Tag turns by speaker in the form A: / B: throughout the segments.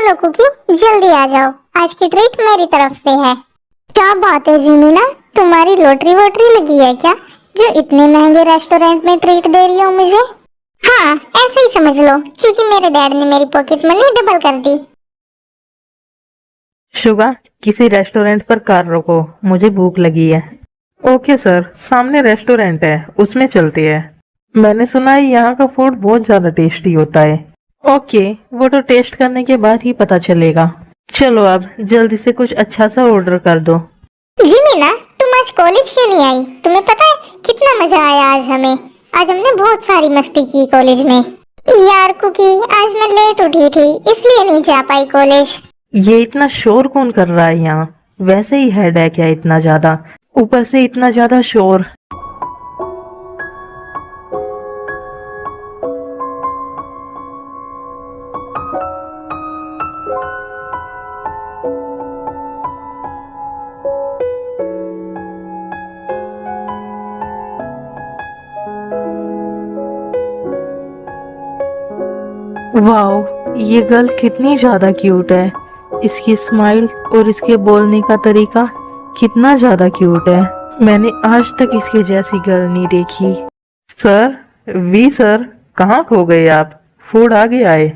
A: चलो कुकी, जल्दी आ जाओ, आज की ट्रीट मेरी तरफ से है। क्या बात है जिमीना, तुम्हारी लॉटरी वोटरी लगी है क्या, जो इतने महंगे रेस्टोरेंट में ट्रीट दे रही हो मुझे? हाँ, ऐसे ही समझ लो, क्योंकि मेरे डैड ने मेरी पॉकेट मनी डबल कर दी।
B: शुगा, किसी रेस्टोरेंट पर कार रोको, मुझे भूख लगी है। ओके सर, सामने रेस्टोरेंट है, उसमें चलते हैं। मैंने सुना है यहाँ का फूड बहुत ज्यादा टेस्टी होता है। ओके, वो तो टेस्ट करने के बाद ही पता चलेगा। चलो अब जल्दी से कुछ अच्छा सा ऑर्डर कर दो।
A: जिमीना, तुम आज कॉलेज क्यों नहीं आई? तुम्हें पता है कितना मजा आया आज हमें? आज हमने बहुत सारी मस्ती की कॉलेज में। यार कुकी, आज मैं लेट उठी थी, इसलिए नहीं जा पाई कॉलेज।
B: ये इतना शोर कौन कर रहा है यहाँ? वैसे ही हेडेक है इतना ज्यादा, ऊपर से इतना ज्यादा शोर। वाओ, ये गर्ल कितनी ज्यादा क्यूट है। इसकी स्माइल और इसके बोलने का तरीका कितना ज्यादा क्यूट है। मैंने आज तक इसके जैसी गर्ल नहीं देखी। सर, वी सर, कहाँ खो गए आप? फूड आ गया है।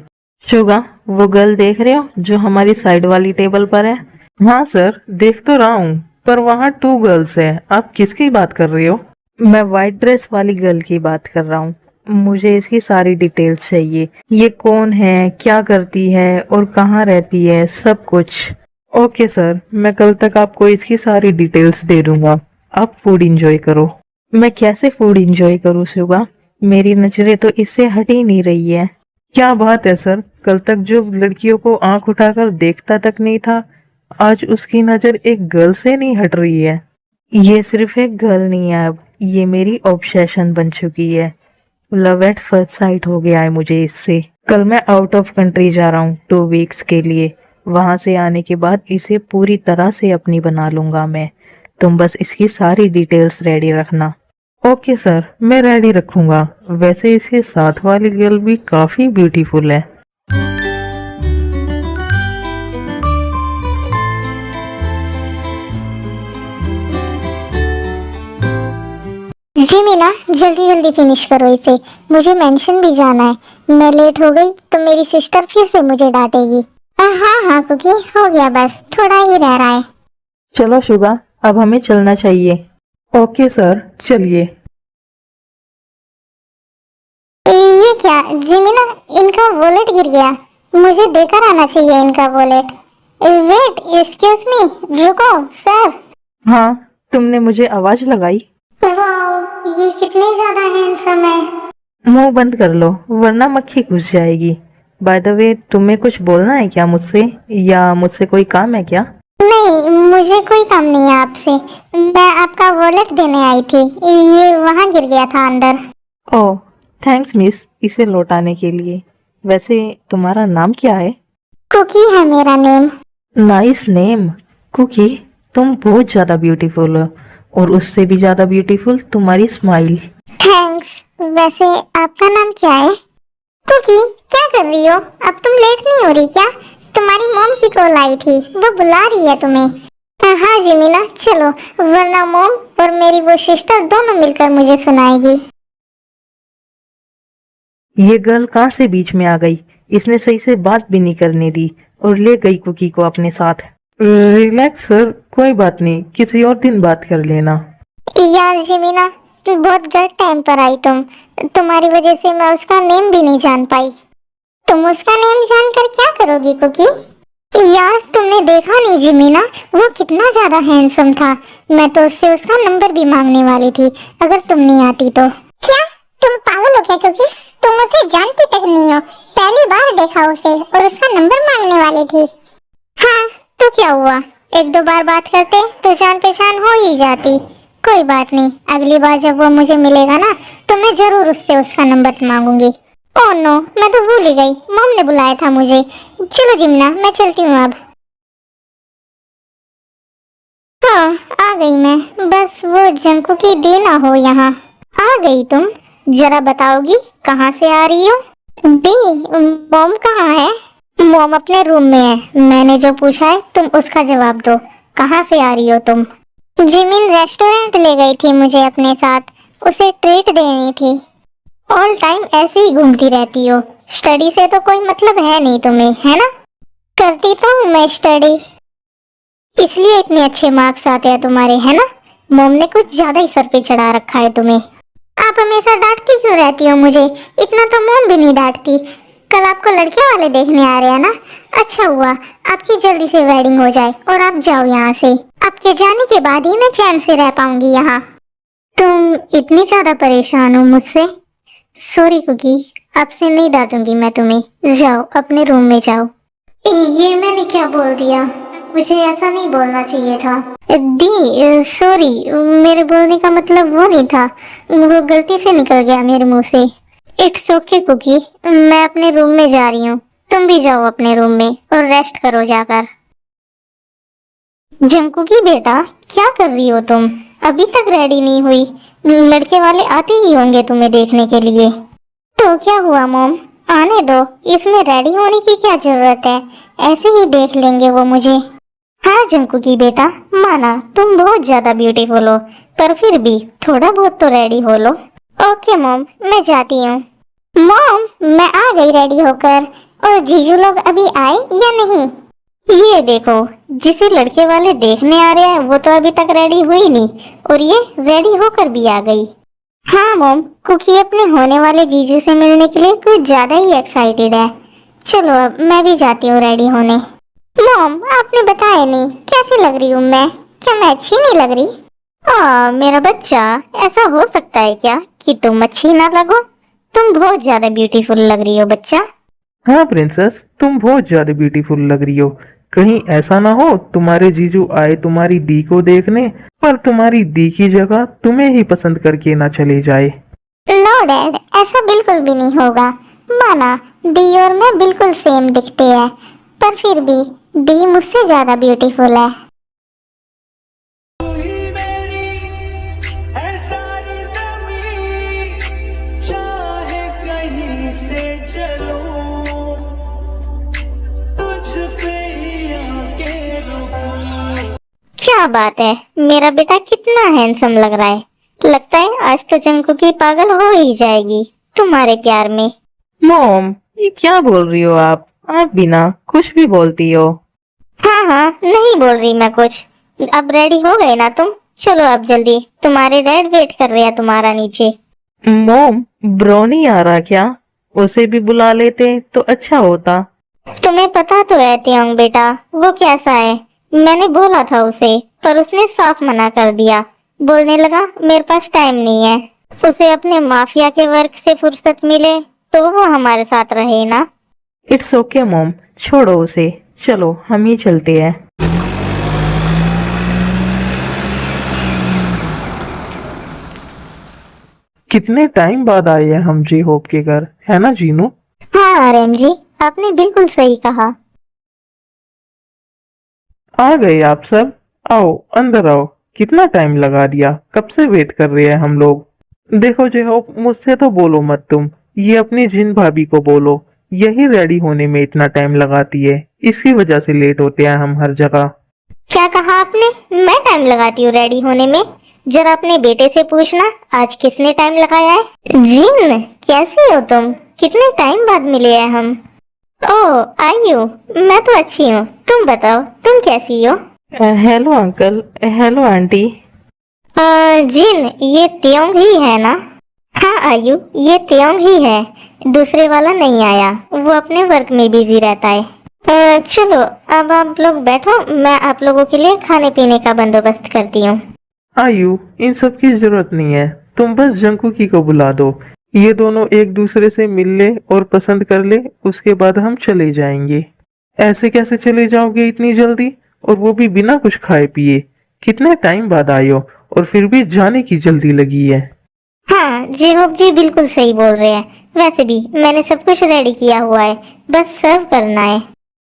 B: शुगा, वो गर्ल देख रहे हो जो हमारी साइड वाली टेबल पर है? हाँ सर, देख तो रहा हूँ, पर वहाँ 2 गर्ल्स है। आप किसकी बात कर रही हो? मैं व्हाइट ड्रेस वाली गर्ल की बात कर रहा हूँ। मुझे इसकी सारी डिटेल्स चाहिए। ये कौन है, क्या करती है और कहाँ रहती है, सब कुछ। ओके सर, मैं कल तक आपको इसकी सारी डिटेल्स दे दूंगा। आप फूड एंजॉय करो। मैं कैसे फूड एंजॉय करूँ शुगा? मेरी नजरें तो इससे हट ही नहीं रही है। क्या बात है सर, कल तक जो लड़कियों को आंख उठाकर देखता तक नहीं था, आज उसकी नजर एक गर्ल से नहीं हट रही है। ये सिर्फ एक गर्ल नहीं है, अब ये मेरी ऑब्सेशन बन चुकी है। लव एट फर्स्ट साइट हो गया है मुझे इससे। कल मैं आउट ऑफ कंट्री जा रहा हूँ 2 वीक्स के लिए। वहां से आने के बाद इसे पूरी तरह से अपनी बना लूंगा मैं। तुम बस इसकी सारी डिटेल्स रेडी रखना। ओके सर, मैं रेडी रखूंगा। वैसे इसके साथ वाली गर्ल भी काफी ब्यूटीफुल है।
A: जिमीना, जल्दी जल्दी फिनिश करो इसे, मुझे मेंशन भी जाना है। मैं लेट हो गई तो मेरी सिस्टर फिर से मुझे डांटेगी। हाँ हाँ कुकी, हो गया, बस थोड़ा ही रह रहा है।
B: चलो शुगा, अब हमें चलना चाहिए। ओके सर, चलिए।
A: ये क्या जिमीना, इनका वॉलेट गिर गया। मुझे देकर आना चाहिए इनका वॉलेट। वेट, एक्सक्यूज मी, रुको सर।
B: हाँ, तुमने मुझे आवाज लगाई।
A: वाओ, ये कितने ज्यादा हैंडसम है।
B: मुंह बंद कर लो, वरना मक्खी घुस जाएगी। बाय द वे, तुम्हें कुछ बोलना है क्या मुझसे, या मुझसे कोई काम है क्या?
A: नहीं, मुझे कोई काम नहीं है आपसे। मैं आपका वॉलेट देने आई थी, ये वहाँ गिर गया था अंदर।
B: ओह, थैंक्स मिस, इसे लौटाने के लिए। वैसे तुम्हारा नाम क्या है?
A: कुकी है मेरा नेम।
B: Nice name cookie. तुम बहुत ज्यादा ब्यूटीफुल हो, और उससे भी ज्यादा ब्यूटीफुल तुम्हारी स्माइल।
A: थैंक्स। वैसे आपका नाम क्या है? कुकी, क्या कर रही हो? अब तुम लेट नहीं हो रही क्या? तुम्हारी मॉम की कॉल आई थी, वो बुला रही है तुम्हें। हाँ जिमीना, चलो, वरना मॉम और मेरी वो सिस्टर दोनों मिलकर मुझे सुनाएगी।
B: ये गर्ल कहाँ से बीच में आ गई? इसने सही से बात भी नहीं करने दी और ले गई कुकी को अपने साथ। रिलैक्स सर, कोई बात नहीं, किसी और दिन बात कर लेना।
A: यार जिमीना, बहुत गलत टाइम पर आई तुम। तुम्हारी वजह से मैं उसका नेम भी नहीं जान पाई। तुम उसका नेम जानकर क्या करोगी कुकी? यार तुमने देखा नहीं जिमीना, वो कितना ज्यादा हैंडसम था। मैं तो उससे उसका नंबर भी मांगने वाली थी, अगर तुम नहीं आती तो। क्या तुम पागल हो क्या कुकी? तुम उसे जानती तक नहीं हो, पहली बार देखा उसे और उसका नंबर मांगने वाली थी। हाँ तो क्या हुआ, 1-2 बार बात करते तो जान पहचान हो ही जाती। कोई बात नहीं, अगली बार जब वो मुझे मिलेगा ना, तो मैं जरूर उससे उसका नंबर मांगूंगी। ओह नो, मैं तो भूल ही गई, मॉम ने बुलाया था मुझे। चलो जिमना, मैं चलती हूँ अब। हाँ, आ गई मैं। बस वो जंकू की दी ना हो यहाँ। आ गई तुम, जरा बताओगी कहाँ से आ रही हो? दी, मॉम कहाँ है? मोम अपने रूम में है। मैंने जो पूछा है तुम उसका जवाब दो। कहाँ से आ रही हो तुम? जिमिन रेस्टोरेंट ले गई थी मुझे अपने साथ, उसे ट्रीट देनी थी। ऑल टाइम ऐसे ही घूमती रहती हो, स्टडी से तो कोई मतलब है नहीं तुम्हें, है ना? करती तो हूँ मैं स्टडी, इसलिए इतने अच्छे मार्क्स आते हैं तुम्हारे, है ना? मोम ने कुछ ज्यादा ही सर पे चढ़ा रखा है तुम्हें। आप हमेशा डांटती क्यों रहती हो मुझे? इतना तो मोम भी नहीं डांटती। कल आपको लड़के वाले देखने आ रहे हैं ना? अच्छा हुआ आपकी जल्दी से वेडिंग हो जाए और आप जाओ यहाँ से। आपके जाने के बाद ही मैं चैन से रह पाऊंगी यहाँ। तुम इतनी ज्यादा परेशान हो मुझसे? सॉरी कुकी, आपसे नहीं डांटूंगी मैं तुम्हें। जाओ अपने रूम में जाओ। ये मैंने क्या बोल दिया? मुझे ऐसा नहीं बोलना चाहिए था। दी सॉरी, मेरे बोलने का मतलब वो नहीं था, वो गलती से निकल गया मेरे मुंह से। इट्स ओके कुकी, मैं अपने रूम में जा रही हूँ। तुम भी जाओ अपने रूम में और रेस्ट करो जाकर। जंकुकी बेटा, क्या कर रही हो तुम? अभी तक रेडी नहीं हुई? लड़के वाले आते ही होंगे तुम्हें देखने के लिए। तो क्या हुआ मोम, आने दो, इसमें रेडी होने की क्या जरूरत है? ऐसे ही देख लेंगे वो मुझे। हाँ जंकुकी बेटा, माना तुम बहुत ज्यादा ब्यूटीफुल हो, पर फिर भी थोड़ा बहुत तो रेडी हो लो। ओके मॉम, मैं जाती हूँ। मॉम, मैं आ गई रेडी होकर। और जीजू लोग अभी आए या नहीं? ये देखो, जिसे लड़के वाले देखने आ रहे हैं वो तो अभी तक रेडी हुई नहीं, और ये रेडी होकर भी आ गई। हाँ मॉम, कुकी अपने होने वाले जीजू से मिलने के लिए कुछ ज्यादा ही एक्साइटेड है। चलो अब मैं भी जाती हूँ रेडी होने। मॉम, आपने बताया नहीं कैसी लग रही हूँ मैं? क्या मैं अच्छी नहीं लग रही? मेरा बच्चा, ऐसा हो सकता है क्या कि तुम अच्छी ना लगो? तुम बहुत ज्यादा ब्यूटीफुल लग रही हो बच्चा।
B: हाँ प्रिंसेस, तुम बहुत ज्यादा ब्यूटीफुल लग रही हो। कहीं ऐसा ना हो तुम्हारे जीजू आए तुम्हारी दी को देखने, पर तुम्हारी दी की जगह तुम्हें ही पसंद करके ना चले जाए।
A: नो डैड, ऐसा बिल्कुल भी नहीं होगा। माना दी और मैं बिल्कुल सेम दिखते हैं, पर फिर भी दी मुझसे ज्यादा ब्यूटीफुल है।
C: चाहे कहीं से चलो, तुझ पे ही आके रुकूं।
A: क्या बात है, मेरा बेटा कितना हैंडसम लग रहा है। लगता है आज तो जंकुकी पागल हो ही जाएगी तुम्हारे प्यार में।
B: मॉम, ये क्या बोल रही हो आप बिना कुछ भी बोलती हो।
A: हाँ हाँ, नहीं बोल रही मैं कुछ। अब रेडी हो गए ना तुम? चलो अब जल्दी, तुम्हारे डैड वेट कर रहे हैं तुम्हारा नीचे।
B: मॉम, ब्रो नहीं आ रहा क्या? उसे भी बुला लेते तो अच्छा होता।
A: तुम्हें पता तो है त्योंग बेटा, वो कैसा है। मैंने बोला था उसे, पर उसने साफ मना कर दिया। बोलने लगा मेरे पास टाइम नहीं है। उसे अपने माफिया के वर्क से फुर्सत मिले तो वो हमारे साथ रहे ना।
B: इट्स ओके मॉम, छोड़ो उसे। चलो हम ही चलते हैं। कितने टाइम बाद आए हैं हम जी होप के घर, है ना जीनू?
A: हाँ आर्यन जी, आपने बिल्कुल सही कहा।
B: आ गए आप सब? आओ अंदर आओ। कितना टाइम लगा दिया, कब से वेट कर रहे हैं हम लोग। देखो जे होप, मुझसे तो बोलो मत तुम, ये अपनी जिन भाभी को बोलो। यही रेडी होने में इतना टाइम लगाती है, इसकी वजह से लेट होते हैं हम हर जगह।
A: क्या कहा आपने? मैं टाइम लगाती हूँ रेडी होने में? जरा अपने बेटे से पूछना आज किसने टाइम लगाया है। जिन, कैसी हो तुम? कितने टाइम बाद मिले हैं हम। ओह आयु, मैं तो अच्छी हूँ, तुम बताओ तुम कैसी हो?
B: Hello uncle, hello aunty.
A: Jin, ये त्योंग ही है ना? हाँ आयु, ये त्योंग ही है, दूसरे वाला नहीं आया, वो अपने वर्क में बिजी रहता है। चलो अब आप लोग बैठो, मैं आप लोगों के लिए खाने पीने का बंदोबस्त करती हूँ।
B: आयु, इन सब की जरूरत नहीं है, तुम बस जंकुकी को बुला दो। ये दोनों एक दूसरे से मिल ले और पसंद कर ले, उसके बाद हम चले जाएंगे। ऐसे कैसे चले जाओगे इतनी जल्दी, और वो भी बिना कुछ खाए पिए? कितने टाइम बाद आए हो और फिर भी जाने की जल्दी लगी है।
A: हाँ जेहोब जी बिल्कुल सही बोल रहे हैं। वैसे भी मैंने सब कुछ रेडी किया हुआ है, बस सर्व करना है।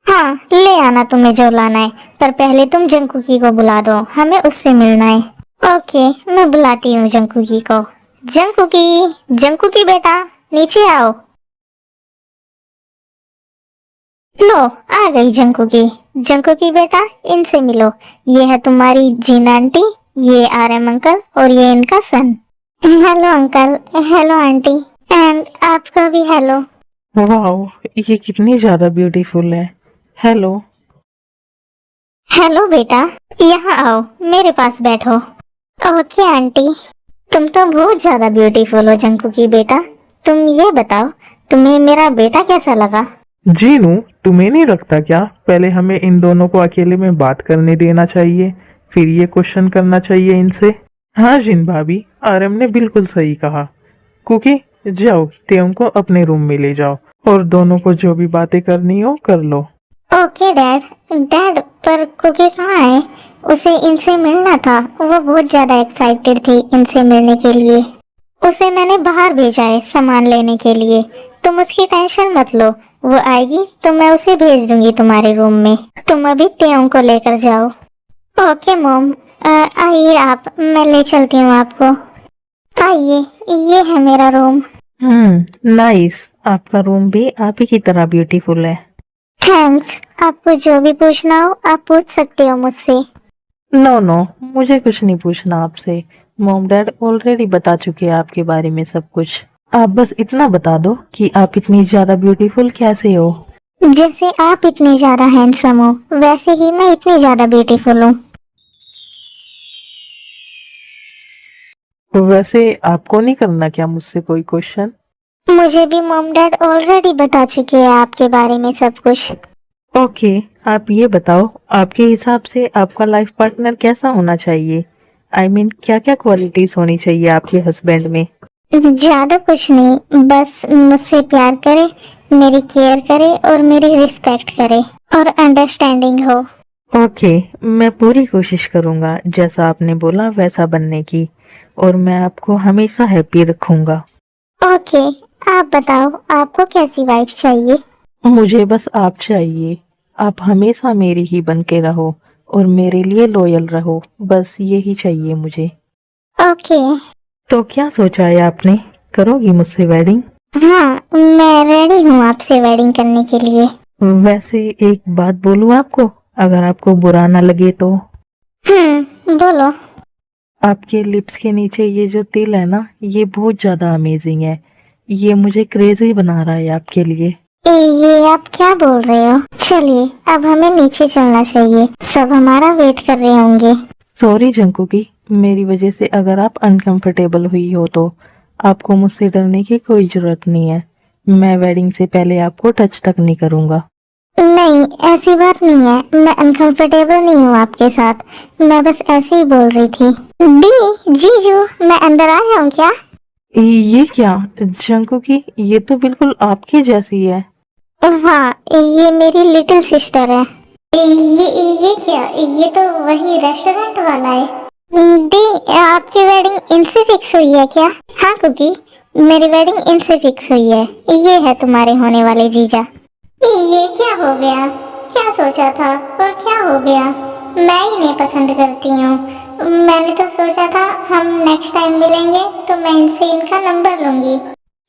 A: हाँ ले आना तुम्हें जो लाना है, पर पहले तुम जंकुकी को बुला दो, हमें उससे मिलना है। ओके, मैं बुलाती हूँ जंकुकी को। जंकुकी, जंकुकी बेटा नीचे आओ। लो, आ गई जंकुकी बेटा, इनसे मिलो। ये है तुम्हारी जीन आंटी, ये RM अंकल और ये इनका son. Hello uncle, hello aunty, and आपका भी हेलो।
B: वाओ, ये कितनी ज्यादा ब्यूटीफुल है। हेलो।
A: हेलो बेटा, यहाँ आओ, मेरे पास बैठो। ओके आंटी, तुम तो बहुत ज्यादा ब्यूटीफुल हो जंकुकी बेटा। तुम ये बताओ, तुम्हें मेरा बेटा कैसा लगा?
D: जीनू, तुम्हें नहीं लगता क्या पहले हमें इन दोनों को अकेले में बात करने देना चाहिए, फिर ये क्वेश्चन करना चाहिए इनसे। हाँ जिन भाभी, आरएम ने बिल्कुल सही कहा। कुकी, जाओ तेम को अपने रूम में ले जाओ और दोनों को जो भी बातें करनी हो कर लो।
A: Okay dad. डैड, पर कुकी कहाँ है? उसे इनसे मिलना था, वो बहुत ज्यादा एक्साइटेड थी इनसे मिलने के लिए। उसे मैंने बाहर भेजा है सामान लेने के लिए, तुम उसकी टेंशन मत लो। वो आएगी तो मैं उसे भेज दूंगी तुम्हारे रूम में। तुम अभी तेओं को लेकर जाओ। ओके मॉम, आइए आप, मैं ले चलती हूँ आपको। आइए, ये है मेरा रूम।
B: नाइस। आपका रूम भी आप ही की तरह ब्यूटीफुल है।
A: थैंक्स। आपको जो भी पूछना हो आप पूछ सकते हो मुझसे।
B: नो नो, मुझे कुछ नहीं पूछना आपसे। मॉम डैड ऑलरेडी बता चुके हैं आपके बारे में सब कुछ। आप बस इतना बता दो कि आप इतनी ज्यादा ब्यूटीफुल कैसे हो।
A: जैसे आप इतनी ज्यादा हैंडसम हो, वैसे ही मैं इतनी ज्यादा ब्यूटीफुल हूँ।
B: तो वैसे आपको नहीं करना क्या मुझसे कोई क्वेश्चन?
A: मुझे भी मॉम डैड ऑलरेडी बता चुके हैं आपके बारे में सब कुछ।
B: ओके, आप ये बताओ, आपके हिसाब से आपका लाइफ पार्टनर कैसा होना चाहिए? आई मीन क्या क्या क्वालिटीज होनी चाहिए आपके हस्बैंड में?
A: ज्यादा कुछ नहीं, बस मुझसे प्यार करे, मेरी केयर करे और मेरी रिस्पेक्ट करे और अंडरस्टैंडिंग हो।
B: ओके, मैं पूरी कोशिश करूंगा जैसा आपने बोला वैसा बनने की, और मैं आपको हमेशा हैप्पी रखूंगा।
A: ओके, आप बताओ आपको कैसी वाइफ चाहिए?
B: मुझे बस आप चाहिए। आप हमेशा मेरी ही बन के रहो और मेरे लिए लॉयल रहो, बस यही चाहिए मुझे।
A: ओके।
B: तो क्या सोचा है आपने, करोगी मुझसे वेडिंग?
A: हाँ, मैं रेडी हूँ आपसे वेडिंग करने के लिए।
B: वैसे एक बात बोलूं आपको, अगर आपको बुरा ना लगे तो?
A: बोलो।
B: आपके लिप्स के नीचे ये जो तिल है ना, ये बहुत ज्यादा अमेजिंग है। ये मुझे क्रेजी बना रहा है आपके लिए।
A: ये आप क्या बोल रहे हो? चलिए, अब हमें नीचे चलना चाहिए, सब हमारा वेट कर रहे होंगे।
B: सॉरी जंकुकी, मेरी वजह से अगर आप अनकंफर्टेबल हुई हो तो आपको मुझसे डरने की कोई जरूरत नहीं है। मैं वेडिंग से पहले आपको टच तक नहीं करूंगा।
A: नहीं, ऐसी बात नहीं है, मैं अनकंफर्टेबल नहीं हूँ आपके साथ, मैं बस ऐसे ही बोल रही थी। दी, जीजू, मैं अंदर आ जाऊँ क्या?
B: ये क्या जंकुकी, ये तो बिल्कुल आपकी जैसी है।
A: हाँ, ये मेरी लिटिल सिस्टर है। ये क्या, ये तो वही रेस्टोरेंट वाला है। दी, आपकी वेडिंग इनसे फिक्स हुई है क्या? हाँ कुकी, मेरी वेडिंग इनसे फिक्स हुई है। ये है तुम्हारे होने वाले जीजा। ये क्या हो गया? क्या सोचा था और क्या हो गया? मैं ही नहीं पसंद करती हूँ। मैंने तो सोचा था हम नेक्स्ट टाइम मिलेंगे तो मैं इनसे इनका नंबर लूंगी।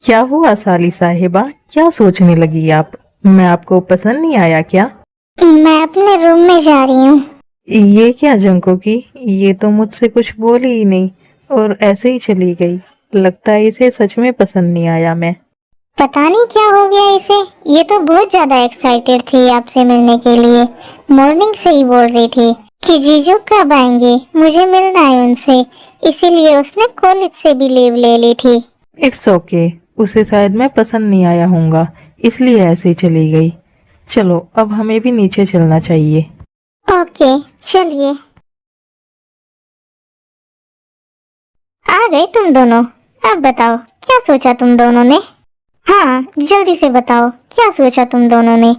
B: क्या हुआ साली साहिबा, क्या सोचने लगी आप? मैं आपको पसंद नहीं आया क्या?
A: मैं अपने रूम में जा रही हूँ।
B: ये क्या जंकुकी, ये तो मुझसे कुछ बोली ही नहीं और ऐसे ही चली गई। लगता है इसे सच में पसंद नहीं आया मैं।
A: पता नहीं क्या हो गया इसे, ये तो बहुत ज्यादा एक्साइटेड थी आपसे मिलने के लिए। मॉर्निंग से ही बोल रही थी कि जीजू कब आएंगे, मुझे मिलना है उनसे, इसीलिए उसने कॉलेज से भी लीव ले ली थी।
B: इट्स ओके, उसे शायद मैं पसंद नहीं आया होऊंगा, इसलिए ऐसे ही चली गई। चलो अब हमें भी नीचे चलना चाहिए।
A: ओके, चलिए। आ गए तुम दोनों, अब बताओ क्या सोचा तुम दोनों ने? हाँ, जल्दी से बताओ क्या सोचा तुम दोनों ने?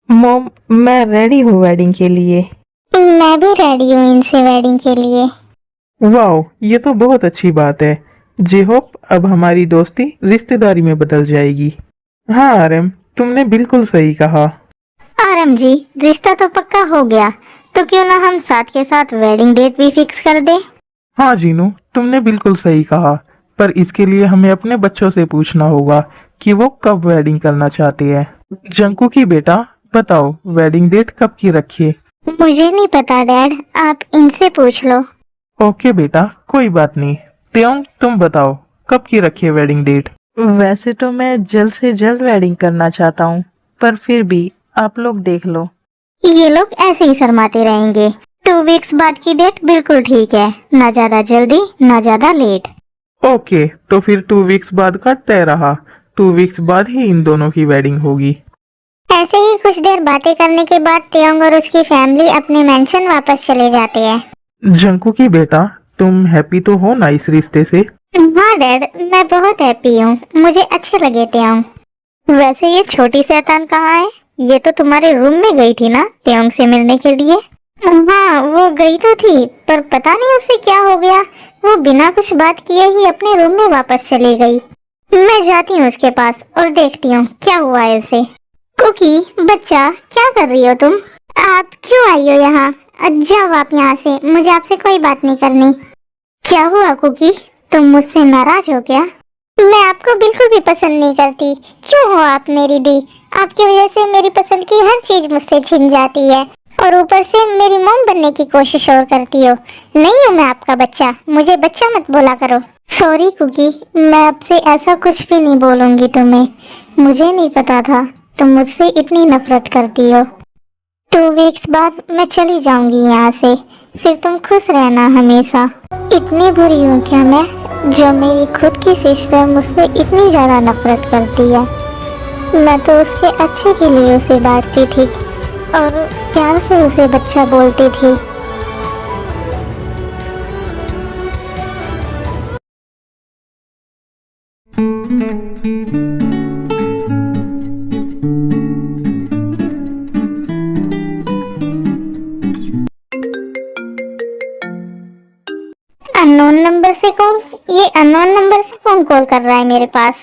B: मॉम, मैं रेडी हूँ वेडिंग के लिए।
A: मैं भी रेडी हूँ इनसे वेडिंग के लिए।
D: वाओ, ये तो बहुत अच्छी बात है। जे होप अब हमारी दोस्ती रिश्तेदारी में बदल जाएगी। हाँ आरएम, तुमने बिल्कुल सही कहा।
A: आरएम जी, रिश्ता तो पक्का हो गया, तो क्यों ना हम साथ के साथ वेडिंग डेट भी फिक्स कर दे?
D: हाँ जीनू, तुमने बिल्कुल सही कहा, पर इसके लिए हमें अपने बच्चों से पूछना होगा कि वो कब वेडिंग करना चाहते हैं। जंकू की बेटा, बताओ वेडिंग डेट कब की रखिए?
A: मुझे नहीं पता डैड, आप इनसे पूछ लो।
D: ओके बेटा, कोई बात नहीं। त्योंग तुम बताओ कब की रखिए वेडिंग डेट?
B: वैसे तो मैं जल्द से जल्द वेडिंग करना चाहता हूँ, पर फिर भी आप लोग देख लो।
A: ये लोग ऐसे ही शर्माते रहेंगे। 2 वीक्स बाद की डेट बिल्कुल ठीक है, ना ज्यादा जल्दी ना ज्यादा लेट।
D: ओके, तो फिर 2 वीक्स बाद का तय रहा। 2 वीक्स बाद ही इन दोनों की वेडिंग होगी।
A: ऐसे ही कुछ देर बातें करने के बाद त्योंग और उसकी फैमिली अपने मेंशन वापस चले जाते हैं।
D: जंकू की बेटा, तुम हैप्पी तो हो ना इस रिश्ते से?
A: हाँ डैड, मैं बहुत हैप्पी हूँ, मुझे अच्छे लगे त्योंग। वैसे ये छोटी शैतान कहाँ है? ये तो तुम्हारे रूम में गई थी ना त्योंग से मिलने के लिए? हाँ वो गई तो थी, पर पता नहीं उसे क्या हो गया, वो बिना कुछ बात किए ही अपने रूम में वापस चली गई। मैं जाती हूँ उसके पास और देखती हूँ क्या हुआ है उसे। कुकी बच्चा, क्या कर रही हो तुम? आप क्यों आई हो यहाँ? जाओ आप यहाँ से, मुझे आपसे कोई बात नहीं करनी। क्या हुआ कुकी, तुम मुझसे नाराज हो क्या? मैं आपको बिल्कुल भी पसंद नहीं करती। क्यों हो आप मेरी दी? आपकी वजह से मेरी पसंद की हर चीज मुझसे छिन जाती है, और ऊपर से मेरी मोम बनने की कोशिश और करती हो। नहीं हूँ मैं आपका बच्चा, मुझे बच्चा मत बोला करो। सॉरी कुकी, मैं आपसे ऐसा कुछ भी नहीं बोलूंगी तुम्हें। मुझे नहीं पता था तुम मुझसे इतनी नफरत करती हो। 2 वीक्स बाद मैं चली जाऊंगी यहाँ से, फिर तुम खुश रहना हमेशा। इतनी बुरी हूँ क्या मैं, जो मेरी खुद की सिस्टर मुझसे इतनी ज्यादा नफरत करती है? मैं तो उसके अच्छे के लिए उसे डांटती थी और प्यार से उसे बच्चा बोलती थी। अननोन नंबर से कॉल? ये अननोन नंबर से कौन कॉल कर रहा है मेरे पास?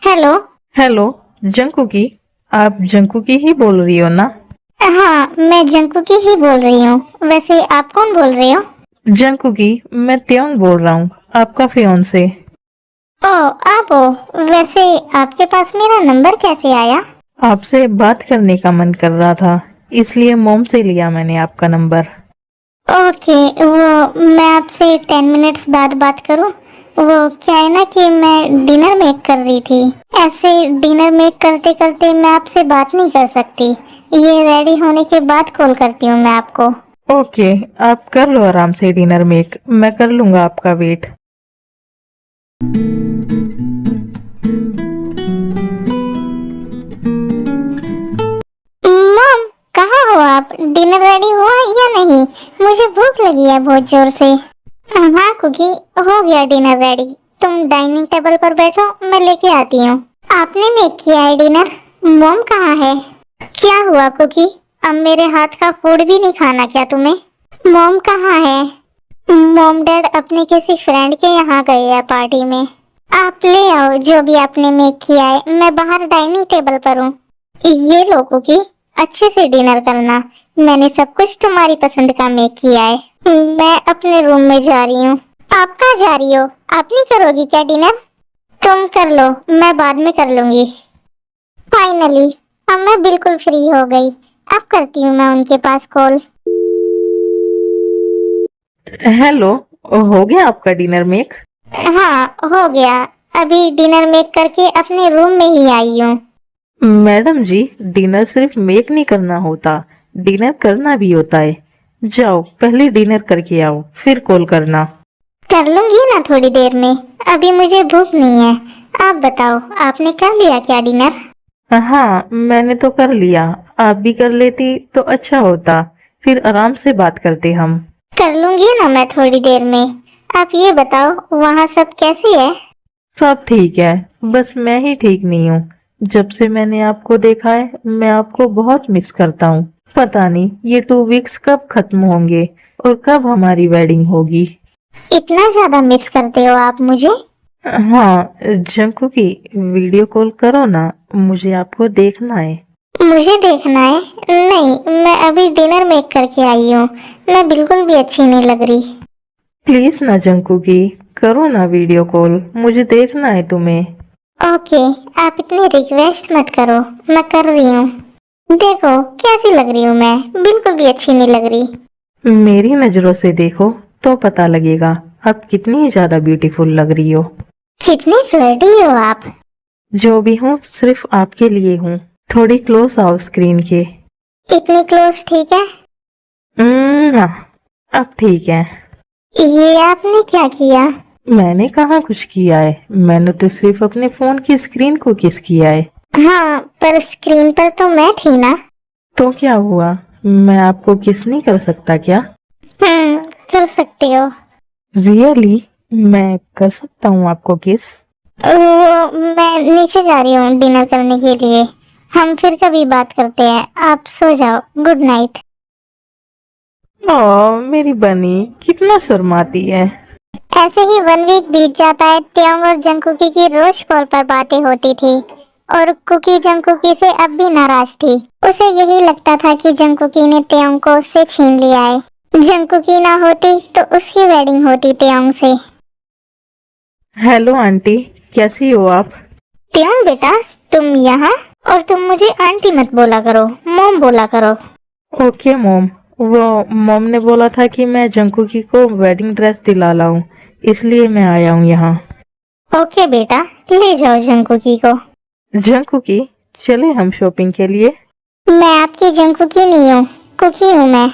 A: हेलो।
B: हेलो जंकू की, आप जंकू की ही बोल रही हो ना?
A: हाँ मैं जंकू की ही बोल रही हूँ। वैसे आप कौन बोल रहे हो?
B: जंकू की, मैं त्योंग बोल रहा हूँ, आपका फियोंसे।
A: ओ आप हो? वैसे आपके पास मेरा नंबर कैसे आया?
B: आपसे बात करने का मन कर रहा था, इसलिए मोम से लिया मैंने आपका नंबर।
A: ओके, वो मैं आपसे 10 मिनट्स बाद बात करूँ? वो क्या है ना कि मैं डिनर मेक कर रही थी। ऐसे डिनर मेक करते करते मैं आपसे बात नहीं कर सकती। ये रेडी होने के बाद कॉल करती हूँ मैं आपको।
B: ओके, आप कर लो आराम से डिनर मेक, मैं कर लूंगा आपका वेट।
A: मॉम, कहाँ हो आप? डिनर रेडी हुआ या नहीं? मुझे भूख लगी है बहुत जोर से। हाँ कुकी, हो गया डिनर रेडी। तुम डाइनिंग टेबल पर बैठो, मैं लेके आती हूँ। आपने मेक किया है डिनर? मॉम कहाँ है? क्या हुआ कुकी, अब मेरे हाथ का फूड भी नहीं खाना क्या तुम्हें? मॉम कहाँ है? मॉम डैड अपने किसी फ्रेंड के यहाँ गए हैं पार्टी में। आप ले आओ जो भी आपने मेक किया है, मैं बाहर डाइनिंग टेबल पर हूँ। ये लो कुकी, अच्छे से डिनर करना। मैंने सब कुछ तुम्हारी पसंद का मेक किया है। मैं अपने रूम में जा रही हूँ। आप कहाँ जा रही हो? आप नहीं करोगी क्या डिनर? तुम कर लो, मैं बाद में कर लूंगी। फाइनली अब मैं बिल्कुल फ्री हो गई। अब करती हूँ मैं उनके पास कॉल।
B: हेलो, हो गया आपका डिनर मेक?
A: हाँ हो गया, अभी डिनर मेक करके अपने रूम में ही आई हूँ।
B: मैडम जी, डिनर सिर्फ मेक नहीं करना होता, डिनर करना भी होता है। जाओ पहले डिनर करके आओ, फिर कॉल करना।
A: कर लूंगी ना थोड़ी देर में, अभी मुझे भूख नहीं है। आप बताओ, आपने कर लिया क्या डिनर?
B: हाँ, मैंने तो कर लिया, आप भी कर लेती तो अच्छा होता, फिर आराम से बात करते हम।
A: कर लूंगी ना मैं थोड़ी देर में। आप ये बताओ, वहाँ सब कैसी है?
B: सब ठीक है, बस मैं ही ठीक नहीं हूँ। जब से मैंने आपको देखा है, मैं आपको बहुत मिस करता हूँ। पता नहीं ये 2 वीक्स कब खत्म होंगे और कब हमारी वेडिंग होगी।
A: इतना ज्यादा मिस करते हो आप मुझे?
B: हाँ जंकू की, वीडियो कॉल करो ना, मुझे आपको देखना है।
A: मुझे देखना है? नहीं, मैं अभी डिनर मेक करके आई हूँ, मैं बिल्कुल भी अच्छी नहीं लग रही।
B: प्लीज ना जंकू की, करो ना वीडियो कॉल, मुझे देखना है तुम्हें।
A: ओके, आप इतनी रिक्वेस्ट मत करो, मैं कर रही हूँ। देखो कैसी लग रही हूँ मैं, बिल्कुल भी अच्छी नहीं लग रही।
B: मेरी नजरों से देखो तो पता लगेगा आप कितनी ज्यादा ब्यूटीफुल लग रही हो।
A: कितनी फ्लर्टी हो आप।
B: जो भी हूँ सिर्फ आपके लिए हूँ। थोड़ी क्लोज आओ स्क्रीन के।
A: इतनी क्लोज ठीक है।
B: अब ठीक है।
A: ये आपने क्या किया।
B: मैंने कहाँ कुछ किया है, मैंने तो सिर्फ अपने फोन की स्क्रीन को किस किया है।
A: हाँ पर स्क्रीन पर तो मैं थी ना।
B: तो क्या हुआ, मैं आपको किस नहीं कर सकता क्या?
A: कर सकते हो।
B: रियली मैं कर सकता हूँ आपको किस?
A: वो मैं नीचे जा रही हूँ डिनर करने के लिए, हम फिर कभी बात करते हैं, आप सो जाओ, गुड नाइट।
B: ओ मेरी बनी कितना शर्माती है।
A: ऐसे ही 1 वीक बीत जाता है। त्योंग और जंगकुकी की रोज कॉल पर बातें होती थी और कुकी जंगकुकी से अब भी नाराज थी। उसे यही लगता था कि जंगकुकी ने त्योंग को उससे छीन लिया है। जंगकुकी ना होती तो उसकी वेडिंग होती त्योंग से।
B: हेलो आंटी, कैसी हो आप?
A: त्योंग बेटा, तुम यहाँ? और तुम मुझे आंटी मत बोला करो, मॉम बोला करो।
B: Okay mom. वो मॉम ने बोला था कि मैं जंकुकी को वेडिंग ड्रेस दिला लाऊं, इसलिए मैं आया हूँ यहाँ।
A: ओके बेटा, ले जाओ जंगकुकी को।
B: जंकुकी, चले हम शॉपिंग के लिए?
A: मैं आपकी जंगकुकी नहीं हूँ, कुकी हूँ मैं।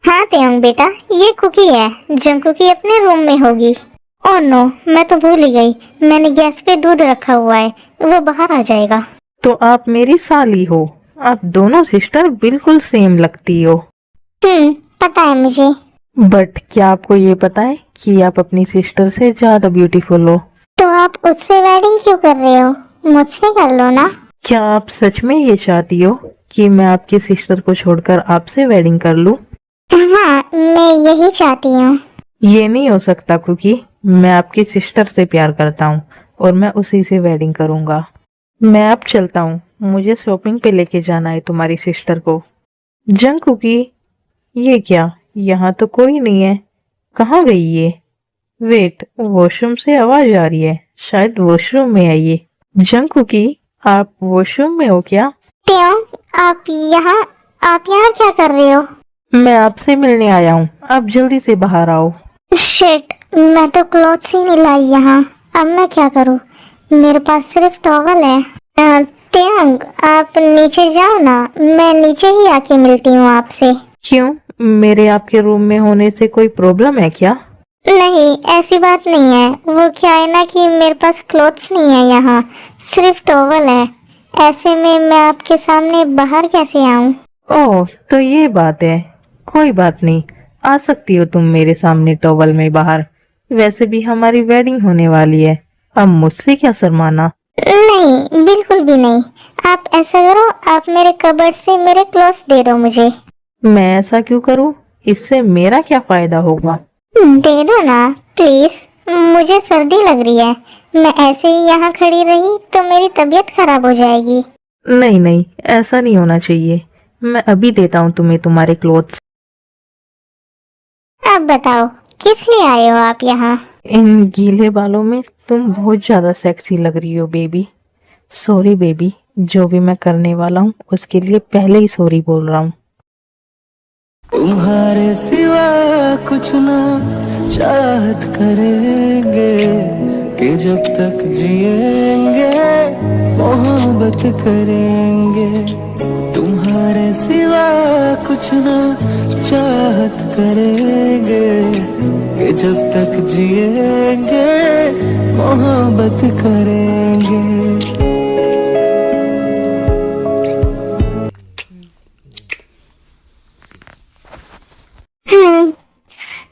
A: हाँ त्योंग बेटा, ये कुकी है, जंगकुकी अपने रूम में होगी। ओह नो, मैं तो भूल ही गई, मैंने गैस पे दूध रखा हुआ है, वो बाहर आ जाएगा।
B: तो आप मेरी साली हो, आप दोनों सिस्टर बिल्कुल सेम लगती हो।
A: पता है मुझे।
B: बट क्या आपको ये पता है कि आप अपनी सिस्टर से ज्यादा ब्यूटीफुल हो?
A: तो आप उससे वेडिंग क्यों कर रहे हो, मुझसे कर लो ना।
B: क्या आप सच में ये चाहती हो कि मैं आपकी सिस्टर को छोड़कर आपसे वेडिंग कर लूं?
A: हाँ, मैं यही चाहती हूँ।
B: ये नहीं हो सकता क्योंकि मैं आपकी सिस्टर से प्यार करता हूँ और मैं उसी से वेडिंग करूंगा। मैं अब चलता हूँ, मुझे शॉपिंग पे लेके जाना है तुम्हारी सिस्टर को। जंकुकी, ये क्या, यहाँ तो कोई नहीं है, कहाँ गई ये? वेट, वॉशरूम से आवाज आ रही है, शायद वॉशरूम में है ये। जंकुकी, आप वॉशरूम में हो क्या?
A: त्योंग, आप यहाँ क्या कर रहे हो।
B: मैं आपसे मिलने आया हूँ, आप जल्दी से बाहर आओ।
A: शिट, मैं तो क्लॉथ्स ही नहीं लाई यहाँ, अब मैं क्या करूँ, मेरे पास सिर्फ टॉवल है। त्योंग, आप नीचे जाओ ना, मैं नीचे ही आके मिलती हूँ आपसे।
B: क्यों, मेरे आपके रूम में होने से कोई प्रॉब्लम है क्या?
A: नहीं, ऐसी बात नहीं है, वो क्या है ना कि मेरे पास क्लॉथ्स नहीं है यहाँ, सिर्फ टॉवल है, ऐसे में मैं आपके सामने बाहर कैसे आऊँ।
B: ओह तो ये बात है, कोई बात नहीं, आ सकती हो तुम मेरे सामने टॉवल में बाहर। वैसे भी हमारी वेडिंग होने वाली है, अब मुझसे क्या शर्माना।
A: नहीं, बिल्कुल भी नहीं। आप ऐसा करो, आप मेरे कबर्ड से मेरे क्लॉथ्स दे दो मुझे।
B: मैं ऐसा क्यों करूं, इससे मेरा क्या फायदा होगा?
A: दे दो ना प्लीज, मुझे सर्दी लग रही है, मैं ऐसे ही यहाँ खड़ी रही तो मेरी तबीयत खराब हो जाएगी।
B: नहीं नहीं, ऐसा नहीं होना चाहिए, मैं अभी देता हूँ तुम्हें तुम्हारे क्लोथ्स।
A: अब बताओ, किस लिए आए हो आप यहाँ।
B: इन गीले बालों में तुम बहुत ज्यादा सेक्सी लग रही हो बेबी। सॉरी बेबी, जो भी मैं करने वाला हूँ उसके लिए पहले ही सॉरी बोल रहा हूँ।
C: तुम्हारे सिवा कुछ ना चाहत करेंगे कि जब तक जिएंगे मोहब्बत करेंगे। तुम्हारे सिवा कुछ ना चाहत करेंगे कि जब तक जिएंगे मोहब्बत करेंगे।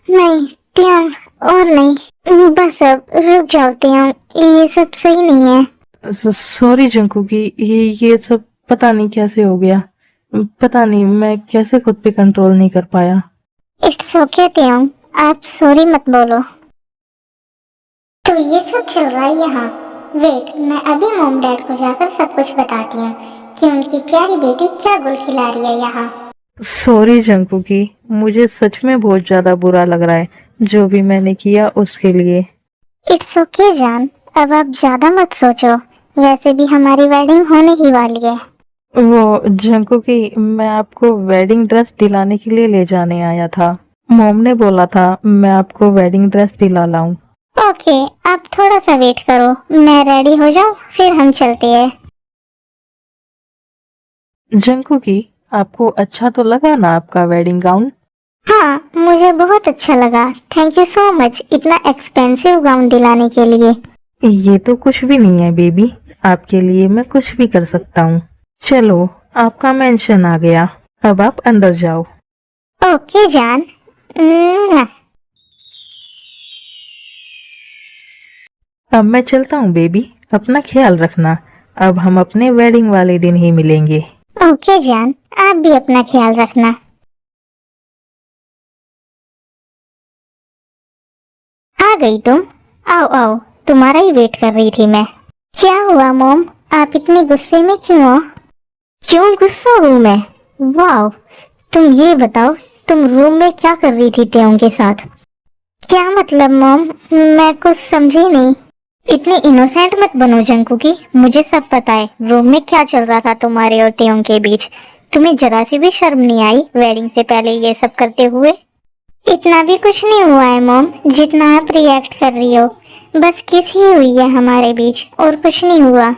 A: नहीं त्योंग, और नहीं, बस अब रुक जाओ त्योंग, ये सब सही नहीं है।
B: सॉरी जंकुकी, ये सब पता नहीं कैसे हो गया, पता नहीं मैं कैसे खुद पे कंट्रोल नहीं कर पाया।
A: इट्स ओके त्योंग, आप सॉरी मत बोलो। तो ये सब चल रहा है यहाँ। वेट, मैं अभी मॉम डैड को जाकर सब कुछ बताती हूँ कि उनकी प्यारी बेटी क्या गुल खिला रही है यहाँ।
B: सॉरी जंकुकी, मुझे सच में बहुत ज्यादा बुरा लग रहा है जो भी मैंने किया उसके लिए।
A: इट्स ओके जान, अब आप ज्यादा मत सोचो, वैसे भी हमारी वेडिंग होने ही वाली है।
B: वो जंकुकी, मैं आपको वेडिंग ड्रेस दिलाने के लिए ले जाने आया था। मॉम ने बोला था मैं आपको वेडिंग ड्रेस दिला लाऊं।
A: ओके, आप थोड़ा सा वेट करो, मैं रेडी हो जाऊं फिर हम चलते हैं।
B: जंकुकी, आपको अच्छा तो लगा ना आपका वेडिंग गाउन?
A: हाँ, मुझे बहुत अच्छा लगा। थैंक यू सो मच इतना एक्सपेंसिव गाउन दिलाने के लिए।
B: ये तो कुछ भी नहीं है बेबी, आपके लिए मैं कुछ भी कर सकता हूँ। चलो, आपका मेंशन आ गया, अब आप अंदर जाओ।
A: ओके जान। म्वा।
B: अब मैं चलता हूँ बेबी, अपना ख्याल रखना। अब हम अपने वेडिंग वाले दिन ही मिलेंगे।
A: ओके जान, आप भी अपना ख्याल रखना। आ गई तुम? आओ आओ, तुम्हारा ही वेट कर रही थी मैं। क्या हुआ मॉम, आप इतने गुस्से में क्यों हो? क्यों गुस्सा हूँ मैं? वाह, तुम ये बताओ, तुम रूम में क्या कर रही थी त्यों के साथ? क्या मतलब मॉम, मैं कुछ समझी नहीं। इतनी इनोसेंट मत बनो जंकुकी, मुझे सब पता है रूम में क्या चल रहा था तुम्हारे और त्यों के बीच। तुम्हें जरा सी भी शर्म नहीं आई वेडिंग से पहले ये सब करते हुए? इतना भी कुछ नहीं हुआ है मॉम, जितना आप रिएक्ट कर रही हो। बस किस ही हुई है हमारे बीच, और कुछ नहीं हुआ।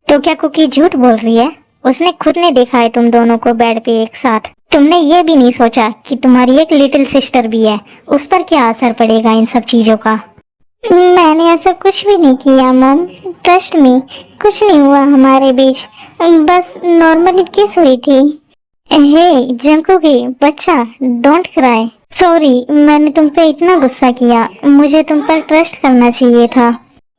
A: तो क्या कुकी झूठ बोल रही है? उसने खुद ने देखा है तुम दोनों को बेड पे एक साथ। तुमने ये भी नहीं सोचा कि तुम्हारी एक लिटिल सिस्टर भी है, उस पर क्या असर पड़ेगा इन सब चीजों का? मैंने ऐसा कुछ भी नहीं किया मॉम, ट्रस्ट मी, कुछ नहीं हुआ हमारे बीच। बस नॉर्मली किस हुई थी। हे जंकुकी बच्चा, डोंट क्राई। सॉरी, मैंने तुम पे इतना गुस्सा किया, मुझे तुम पर ट्रस्ट करना चाहिए था।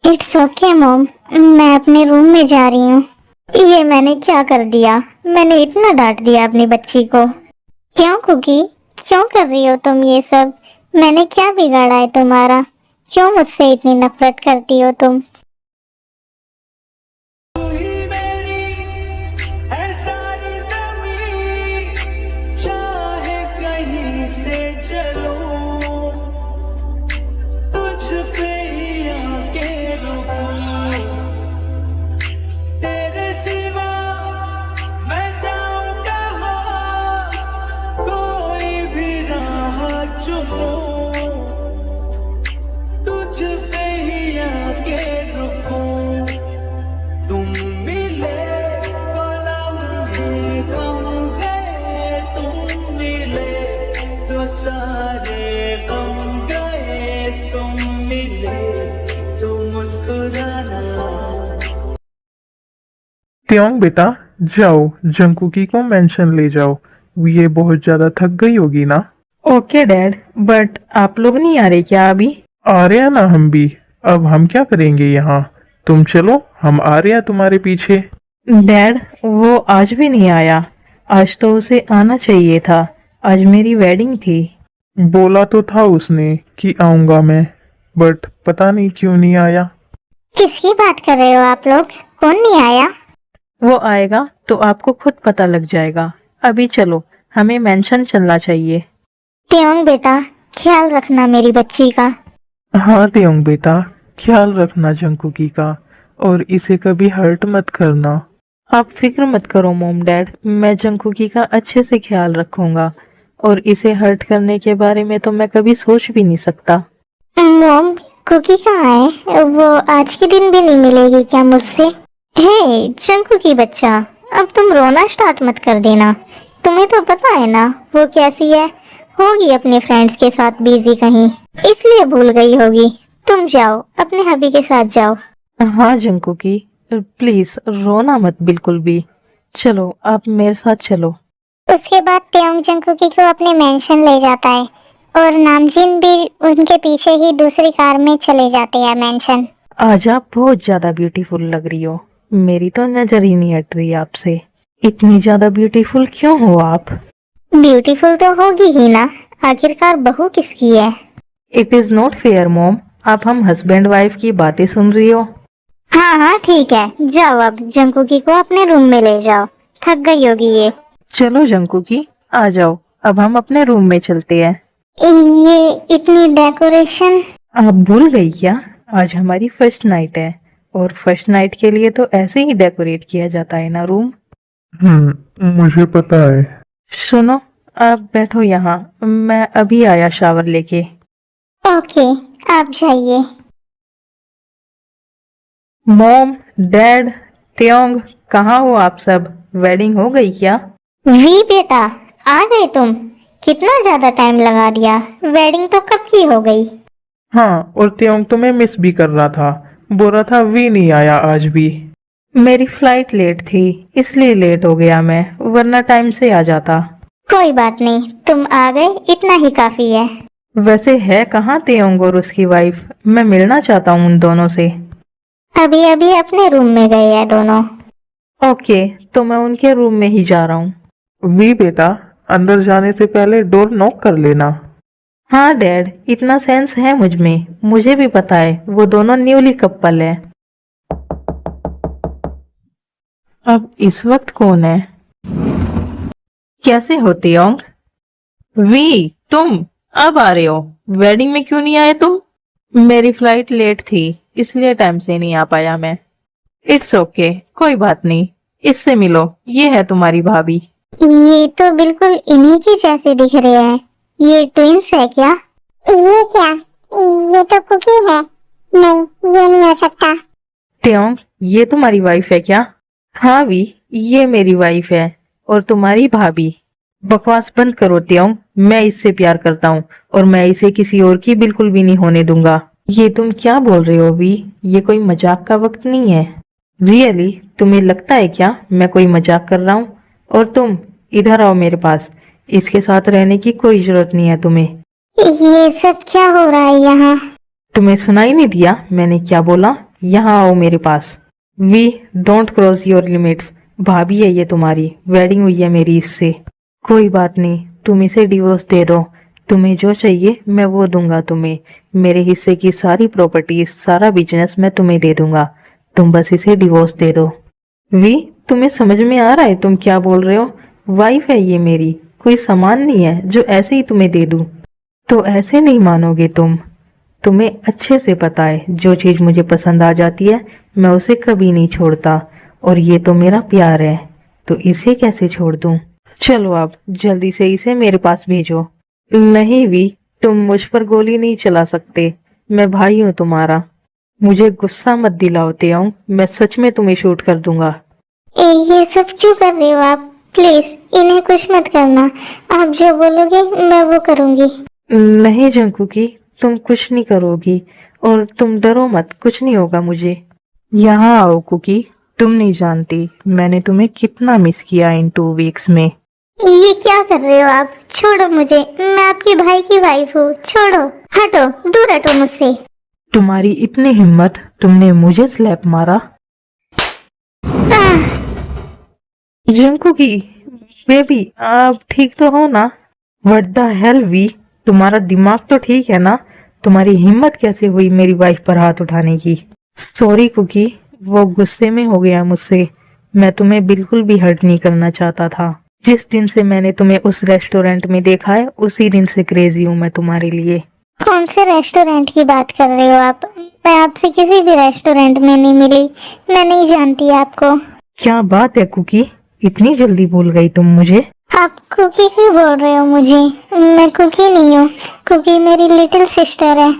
A: इट्स ओके मॉम, मैं अपने रूम में जा रही हूँ। ये मैंने क्या कर दिया? मैंने इतना डांट दिया अपनी बच्ची को। क्यों कुकी, क्यों कर रही हो तुम ये सब? मैंने क्या बिगाड़ा है तुम्हारा? क्यों मुझसे इतनी नफरत करती हो तुम?
C: तू ही मेरी है सारी ज़मीं, चाहे कहीं से चलूं, तुझ पे ही आके रुकूं। तेरे सिवा मैं जाऊं कहाँ, कोई भी राह चुनूं, तुझ पे ही आके रुकूं। तुम मिले तो लम्हे गम गए, तुम मिले तो सारे गम गए, तुम मिले तो मुस्कुराना।
D: त्योंग बेटा, जाओ जंकुकी को मेंशन ले जाओ, ये बहुत ज्यादा थक गई होगी ना।
B: ओके डैड, बट आप लोग नहीं आ रहे क्या अभी?
D: आ रहे हैं ना हम भी, अब हम क्या करेंगे यहाँ? तुम चलो, हम आ रहे हैं तुम्हारे पीछे।
B: डैड, वो आज भी नहीं आया। आज तो उसे आना चाहिए था, आज मेरी वेडिंग थी।
D: बोला तो था उसने कि आऊंगा मैं, बट पता नहीं क्यों नहीं आया।
A: किसकी बात कर रहे हो आप लोग? कौन नहीं आया?
B: वो आएगा तो आपको खुद पता लग जाएगा। अभी चलो, हमें मेंशन चलना चाहिए।
A: त्योंग बेटा, ख्याल रखना मेरी बच्ची का।
D: हाँ त्योंग बेटा, ख्याल रखना जंकुकी का, और इसे कभी हर्ट मत करना।
B: आप फिक्र मत करो मोम डैड, मैं जंकुकी का अच्छे से ख्याल रखूंगा, और इसे हर्ट करने के बारे में तो मैं कभी सोच भी नहीं सकता।
A: मॉम, कुकी कहाँ है? वो आज के दिन भी नहीं मिलेगी क्या मुझसे? हे जंकुकी बच्चा, अब तुम रोना स्टार्ट मत कर देना। तुम्हें तो पता है ना वो कैसी है, होगी अपने फ्रेंड्स के साथ बिजी कहीं, इसलिए भूल गई होगी। तुम जाओ, अपने हबी के साथ जाओ।
B: हाँ जंकुकी, प्लीज रोना मत बिल्कुल भी। चलो, आप मेरे साथ चलो।
A: उसके बाद त्योंग जंकुकी को अपने मेंशन ले जाता है, और नामजिन भी उनके पीछे ही दूसरी कार में चले जाते हैं मेंशन।
B: आज आप बहुत ज्यादा ब्यूटीफुल लग रही हो, मेरी तो नजर ही नहीं हट रही आपसे। इतनी ज्यादा ब्यूटीफुल क्यों हो आप?
A: ब्यूटीफुल तो होगी ही ना, आखिरकार बहू किसकी है?
B: It is not fair mom, आप हम हस्बैंड वाइफ की बातें सुन रही हो।
A: हाँ हाँ ठीक है, जाओ अब जंकुकी को अपने रूम में ले जाओ, थक गई होगी ये।
B: चलो जंकुकी, आ जाओ, अब हम अपने रूम में चलते हैं।
A: ये इतनी डेकोरेशन।
B: आप भूल गई क्या? आज हमारी फर्स्ट नाइट है, और फर्स्ट नाइट के लिए तो ऐसे ही डेकोरेट किया जाता है ना रूम।
D: मुझे पता है।
B: सुनो, आप बैठो यहाँ, मैं अभी आया शावर लेके।
A: ओके, आप जाइए।
B: मॉम, डैड, त्योंग, कहाँ हो आप सब? वेडिंग हो गई क्या?
A: वी बेटा, आ गए तुम। कितना ज्यादा टाइम लगा दिया, वेडिंग तो कब की हो गई।
D: हाँ, और त्योंग तुम्हें मिस भी कर रहा था, बोल रहा था वी नहीं आया आज भी।
B: मेरी फ्लाइट लेट थी, इसलिए लेट हो गया मैं, वरना टाइम से आ जाता।
A: कोई बात नहीं, तुम आ गए इतना ही काफी है।
B: वैसे है कहाँ त्योंग और उसकी वाइफ? मैं मिलना चाहता हूँ उन दोनों से।
A: अभी अभी अपने रूम में गए हैं दोनों।
B: ओके, तो मैं उनके रूम में ही जा रहा हूँ।
D: वी बेटा, अंदर जाने से पहले डोर नॉक कर लेना।
B: हाँ डैड, इतना सेंस है मुझ में, मुझे भी पता है वो दोनों न्यूली कपल है। अब इस वक्त कौन है? कैसे हो त्योंग? वी, तुम अब आ रहे हो? वेडिंग में क्यों नहीं आए तुम? मेरी फ्लाइट लेट थी, इसलिए टाइम से नहीं आ पाया मैं। इट्स ओके, कोई बात नहीं। इससे मिलो, ये है तुम्हारी भाभी।
A: ये तो बिल्कुल इन्हीं के जैसे दिख रहे हैं। ये ट्विंस है क्या? ये क्या? ये तो कुकी है। नहीं, ये नहीं हो सकता।
B: त्योंग, ये तुम्हारी वाइफ है क्या? हाँ वी, ये मेरी वाइफ है, और तुम्हारी भाभी। बकवास बंद करो त्योंग, मैं इससे प्यार करता हूँ और मैं इसे किसी और की बिल्कुल भी नहीं होने दूंगा। ये तुम क्या बोल रहे हो वी? ये कोई मजाक का वक्त नहीं है। रियली, तुम्हें लगता है क्या मैं कोई मजाक कर रहा हूँ? और तुम इधर आओ मेरे पास, इसके साथ रहने की कोई जरूरत नहीं है तुम्हें।
A: ये सब क्या हो रहा है यहाँ?
B: तुम्हें सुनाई नहीं दिया मैंने क्या बोला? यहाँ आओ मेरे पास। We, don't cross your limits. भाभी है ये तुम्हारी, वेडिंग हुई है मेरी इससे। कोई बात नहीं, तुम इसे डिवोर्स दे दो। तुम्हें जो चाहिए मैं वो दूंगा तुम्हें। मेरे हिस्से की सारी प्रॉपर्टीज, सारा बिजनेस मैं तुम्हें दे दूंगा। तुम बस इसे डिवोर्स दे दो। वी, तुम्हें समझ में आ रहा है तुम क्या बोल रहे हो? वाइफ है ये मेरी, कोई सामान नहीं है जो ऐसे ही तुम्हें दे दूं। तो ऐसे नहीं मानोगे तुम? तुम्हें अच्छे से पता है जो चीज मुझे पसंद आ जाती है मैं उसे कभी नहीं छोड़ता, और ये तो मेरा प्यार है, तो इसे कैसे छोड़ दूं? चलो अब जल्दी से इसे मेरे पास भेजो। नहीं वी, तुम मुझ पर गोली नहीं चला सकते, मैं भाई हूँ तुम्हारा। मुझे गुस्सा मत दिलाओ त्योंग, मैं सच में तुम्हें शूट कर दूंगा।
A: ये सब क्यों कर रहे हो आप? प्लीज इन्हें कुछ मत करना। आप जो बोलोगे मैं वो करूंगी।
B: नहीं जंकुकी, तुम कुछ नहीं करोगी, और तुम डरो मत, कुछ नहीं होगा मुझे। यहाँ आओ कुकी, तुम नहीं जानती मैंने तुम्हें कितना मिस किया इन 2 वीक्स में।
A: ये क्या कर रहे हो आप? छोड़ो मुझे, मैं आपके भाई की वाइफ हूँ। छोड़ो, हटो, दूर हटो मुझसे।
B: तुम्हारी इतनी हिम्मत, तुमने मुझे स्लैप मारा?
A: आह,
B: जंकुकी, बेबी, आप ठीक तो हो ना? व्हाट द हेल वी, तुम्हारा दिमाग तो ठीक है ना? तुम्हारी हिम्मत कैसे हुई मेरी वाइफ पर हाथ उठाने की? सॉरी कुकी, वो गुस्से में हो गया मुझसे। मैं तुम्हें बिल्कुल भी हर्ट नहीं करना चाहता था। जिस दिन से मैंने तुम्हें उस रेस्टोरेंट में देखा है उसी दिन से क्रेजी हूँ मैं तुम्हारे लिए।
A: कौन से रेस्टोरेंट की बात कर रहे हो आप? मैं आपसे किसी भी रेस्टोरेंट में नहीं मिली। मैं नहीं जानती आपको।
B: क्या बात है कुकी, इतनी जल्दी भूल गई तुम मुझे?
A: आप कुकी क्यों बोल रहे हो मुझे? मैं कुकी नहीं हूँ। कुकी मेरी लिटिल सिस्टर है।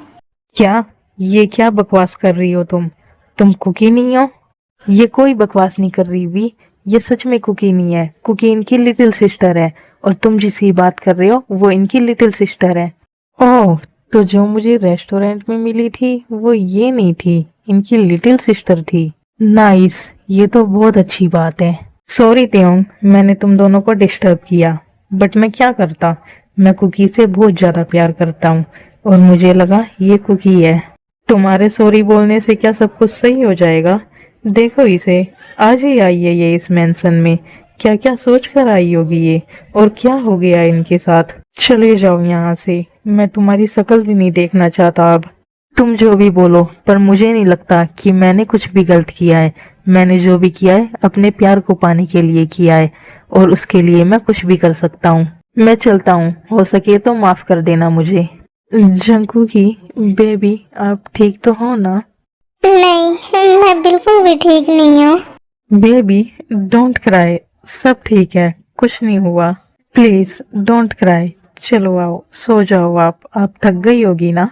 B: क्या? ये क्या बकवास कर रही हो तुम कुकी नहीं हो? ये कोई बकवास नहीं कर रही वी, ये सच में कुकी नहीं है। कुकी इनकी लिटिल सिस्टर है, और तुम जिसकी बात कर रहे हो वो इनकी लिटिल सिस्टर है। ओह, तो जो मुझे रेस्टोरेंट में मिली थी वो ये नहीं थी, इनकी लिटिल सिस्टर थी। नाइस, ये तो बहुत अच्छी बात है। सॉरी त्योंग, मैंने तुम दोनों को डिस्टर्ब किया, बट मैं क्या करता, मैं कुकी से बहुत ज्यादा प्यार करता हूँ, और मुझे लगा ये कुकी है। तुम्हारे सॉरी बोलने से क्या सब कुछ सही हो जाएगा? देखो इसे, आज ही आई है ये इस मेंशन में, क्या क्या सोच कर आई होगी ये, और क्या हो गया इनके साथ। चले जाओ यहाँ से, मैं तुम्हारी शक्ल भी नहीं देखना चाहता अब। तुम जो भी बोलो, पर मुझे नहीं लगता कि मैंने कुछ भी गलत किया है। मैंने जो भी किया है अपने प्यार को पाने के लिए किया है, और उसके लिए मैं कुछ भी कर सकता हूँ। मैं चलता हूँ, हो सके तो माफ कर देना मुझे। जंकुकी बेबी, आप ठीक तो हो ना?
A: नहीं, मैं बिल्कुल भी ठीक नहीं हूँ।
B: बेबी, डोंट क्राई, सब ठीक है, कुछ नहीं हुआ। Please don't cry. चलो आओ, सो जाओ। आप थक गई होगी ना।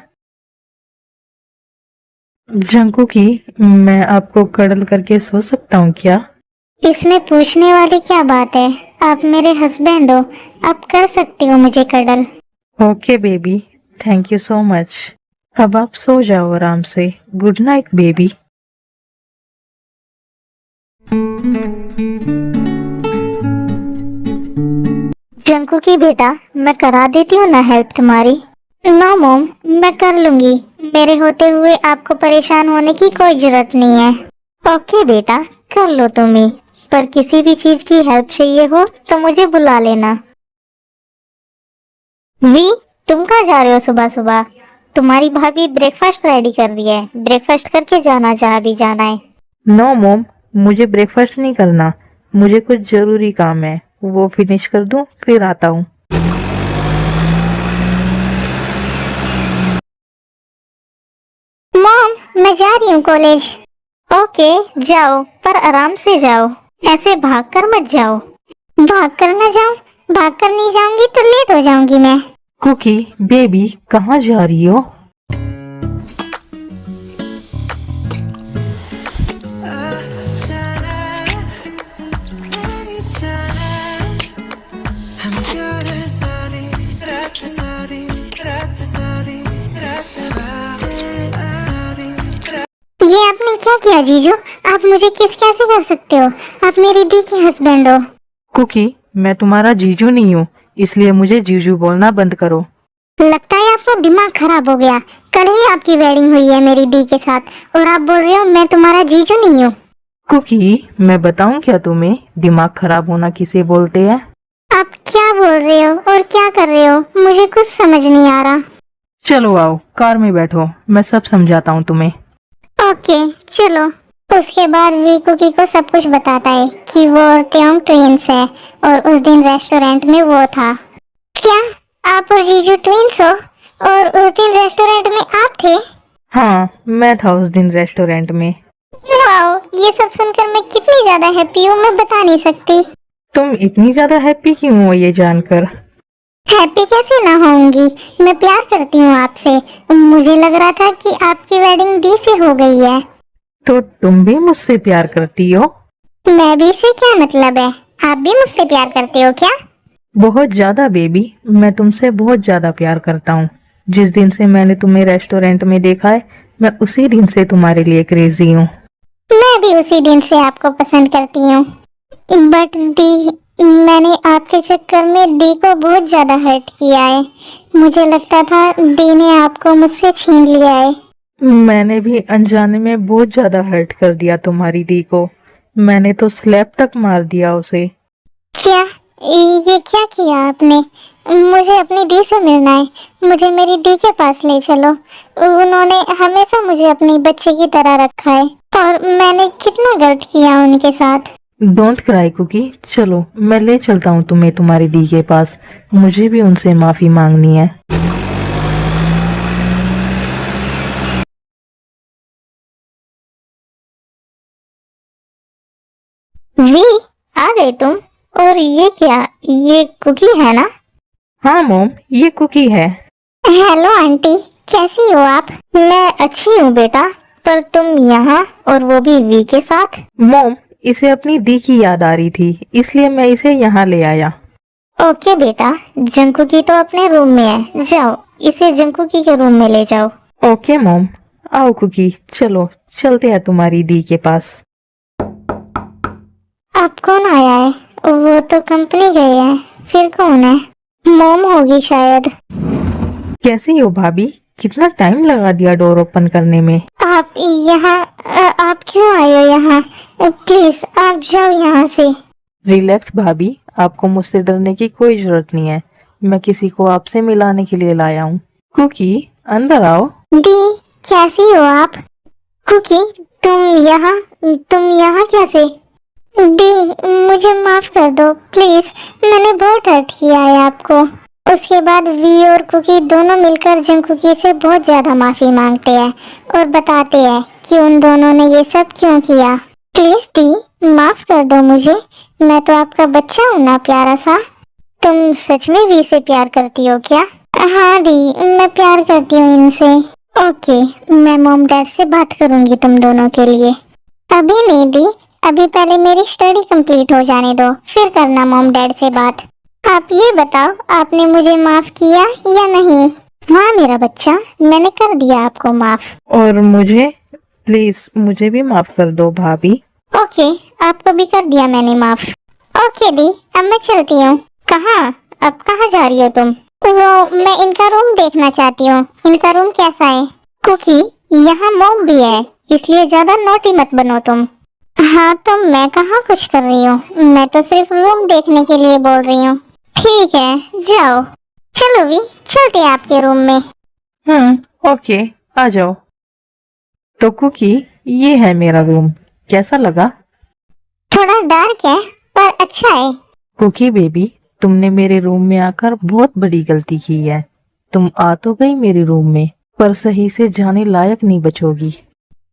B: जंकुकी, मैं आपको कडल करके सो सकता हूँ क्या?
A: इसमें पूछने वाली क्या बात है? आप मेरे हस्बैंड हो, आप कर सकते हो मुझे cuddle.
B: Okay baby, thank you so much. अब आप सो जाओ आराम से। Good night baby.
A: जंकुकी बेटा, मैं करा देती हूँ ना हेल्प तुम्हारी। नो मॉम, मैं कर लूंगी। मेरे होते हुए आपको परेशान होने की कोई जरूरत नहीं है। ओके बेटा, कर लो तुम ही। पर किसी भी चीज की हेल्प चाहिए हो तो मुझे बुला लेना। वी, तुम कहाँ जा रहे हो सुबह सुबह? तुम्हारी भाभी ब्रेकफास्ट रेडी कर रही है, ब्रेकफास्ट करके जाना जहाँ भी जाना है।
B: नो मोम, मुझे ब्रेकफास्ट नहीं करना। मुझे कुछ जरूरी काम है, वो फिनिश कर दूं फिर आता हूँ।
A: मॉम, मैं जा रही हूँ कॉलेज। ओके, जाओ, पर आराम से जाओ। ऐसे भाग कर मत जाओ। भाग कर ना जाऊं? भाग कर नहीं जाऊंगी तो लेट हो जाऊंगी मैं।
B: कुकी बेबी, कहाँ जा रही हो?
A: ये आपने क्या किया जीजू? आप मुझे किस कैसे कर सकते हो? आप मेरी दी के हस्बैंड हो।
B: कुकी, मैं तुम्हारा जीजू नहीं हूँ, इसलिए मुझे जीजू बोलना बंद करो।
A: लगता है आपका दिमाग खराब हो गया। कल ही आपकी वेडिंग हुई है मेरी दी के साथ और आप बोल रहे हो मैं तुम्हारा जीजू नहीं हूँ।
B: कुकी, मैं बताऊं क्या तुम्हें दिमाग खराब होना किसे बोलते हैं?
A: आप क्या बोल रहे हो और क्या कर रहे हो? मुझे कुछ समझ नहीं आ रहा।
B: चलो आओ, कार में बैठो, मैं सब समझाता हूँ तुम्हें।
A: ओके, चलो। उसके बाद वी कुकी को सब कुछ बताता है कि वो और त्योंग ट्विंस है और उस दिन रेस्टोरेंट में वो था। क्या आप और जीजू ट्विंस हो? और उस दिन रेस्टोरेंट में आप थे?
B: हाँ, मैं था उस दिन रेस्टोरेंट में।
A: वाओ, ये सब सुनकर मैं कितनी ज्यादा हैप्पी हूँ मैं बता नहीं सकती।
B: तुम इतनी ज्यादा हैप्पी क्यों हो ये जानकर?
A: हैप्पी कैसे ना होंगी, मैं प्यार करती हूँ आपसे। मुझे लग रहा था कि आपकी वेडिंग दी से हो गई है।
B: तो तुम भी मुझसे प्यार करती हो?
A: मैं भी से क्या मतलब है? आप भी मुझसे प्यार करते हो क्या?
B: बहुत ज्यादा बेबी, मैं तुमसे बहुत ज्यादा प्यार करता हूँ। जिस दिन से मैंने तुम्हें रेस्टोरेंट में देखा है, मैं उसी दिन से तुम्हारे लिए क्रेजी हूँ।
A: मैं भी उसी दिन से आपको पसंद करती हूँ। बट दी, मैंने आपके चक्कर में दी को बहुत ज्यादा हर्ट किया है। मुझे लगता था दी ने आपको मुझसे छीन लिया है।
B: मैंने भी अनजाने में बहुत ज्यादा हर्ट कर दिया तुम्हारी दी को। मैंने तो स्लैप तक मार दिया उसे।
A: क्या? ये क्या किया आपने? मुझे अपनी दी से मिलना है। मुझे मेरी दी के पास ले चलो। उन्होंने हमेशा मुझे अपनी बच्चे की तरह रखा है और मैंने कितना गलत किया उनके साथ।
B: डोंट क्राई कुकी, चलो मैं ले चलता हूँ तुम्हें तुम्हारी दी के पास। मुझे भी उनसे माफी मांगनी है।
A: वी, आ गए तुम? और ये क्या? ये कुकी है ना?
B: हाँ मोम, ये कुकी है।
A: हेलो आंटी, कैसी हो आप? मैं अच्छी हूँ बेटा, पर तुम यहाँ और वो भी वी के साथ?
B: मोम, इसे अपनी दी की याद आ रही थी, इसलिए मैं इसे यहाँ ले आया।
A: ओके बेटा, जंकुकी तो अपने रूम में है, जाओ इसे जंकुकी के रूम में ले जाओ।
B: ओके मोम, आओ कुकी, चलो चलते हैं तुम्हारी दी के पास।
A: अब कौन आया है? वो तो कंपनी गए हैं, फिर कौन है? मोम होगी शायद।
B: कैसी हो भाभी? कितना टाइम लगा दिया डोर ओपन करने में।
A: आप यहाँ आप क्यों आए हो यहाँ? प्लीज आप जाओ यहाँ से।
B: रिलैक्स भाभी, आपको मुझसे डरने की कोई जरूरत नहीं है। मैं किसी को आपसे मिलाने के लिए लाया हूँ। कुकी, अंदर आओ।
A: दी, कैसी हो आप? कुकी, तुम यहाँ कैसे? दी, मुझे माफ कर दो प्लीज, मैंने बहुत हर्ट किया है आपको। उसके बाद वी और कुकी दोनों मिलकर जंकुकी से बहुत ज्यादा माफी मांगते हैं और बताते हैं कि उन दोनों ने ये सब क्यों किया। प्लीज दी, माफ कर दो मुझे। मैं तो आपका बच्चा हूँ ना प्यारा सा। तुम सच में वी से प्यार करती हो क्या? हाँ दी, मैं प्यार करती हूँ इनसे। ओके, मैं मॉम डैड से बात करूंगी तुम दोनों के लिए। अभी नहीं दी, अभी पहले मेरी स्टडी कंप्लीट हो जाने दो, फिर करना मॉम डैड से बात। आप ये बताओ, आपने मुझे माफ किया या नहीं? हाँ मेरा बच्चा, मैंने कर दिया आपको माफ।
B: और मुझे, प्लीज मुझे भी माफ कर दो भाभी।
A: ओके, आपको भी कर दिया मैंने माफ। ओके दी, अब मैं चलती हूँ। कहाँ? अब कहाँ जा रही हो तुम? वो मैं इनका रूम देखना चाहती हूँ। इनका रूम कैसा है? कुकी, यहाँ मॉम भी है, इसलिए ज्यादा नोटी मत बनो तुम। हाँ तो मैं कहाँ कुछ कर रही हूँ, मैं तो सिर्फ रूम देखने के लिए बोल रही हूँ। ठीक है, जाओ। चलो भी, चलते हैं आपके रूम में।
B: ओके, आ जाओ। तो कुकी, ये है मेरा रूम, कैसा लगा?
A: थोड़ा डार्क है पर अच्छा है।
B: कुकी बेबी, तुमने मेरे रूम में आकर बहुत बड़ी गलती की है। तुम आ तो गई मेरे रूम में, पर सही से जाने लायक नहीं बचोगी।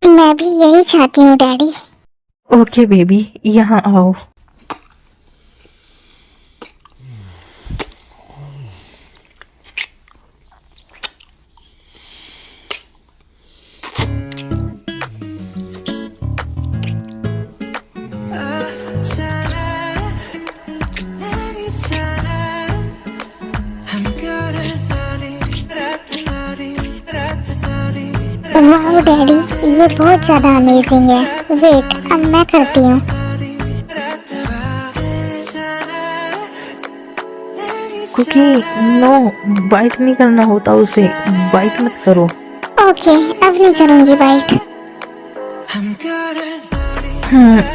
A: मैं भी यही चाहती हूँ डैडी।
B: ओके बेबी, यहाँ आओ।
A: वाह डैडी, ये बहुत ज्यादा अमेजिंग है। वेट, अब मैं करती हूँ।
B: कुकी, नो, बाइट नहीं करना होता उसे, बाइट मत करो।
A: ओके, अब नहीं करूँगी बाइट।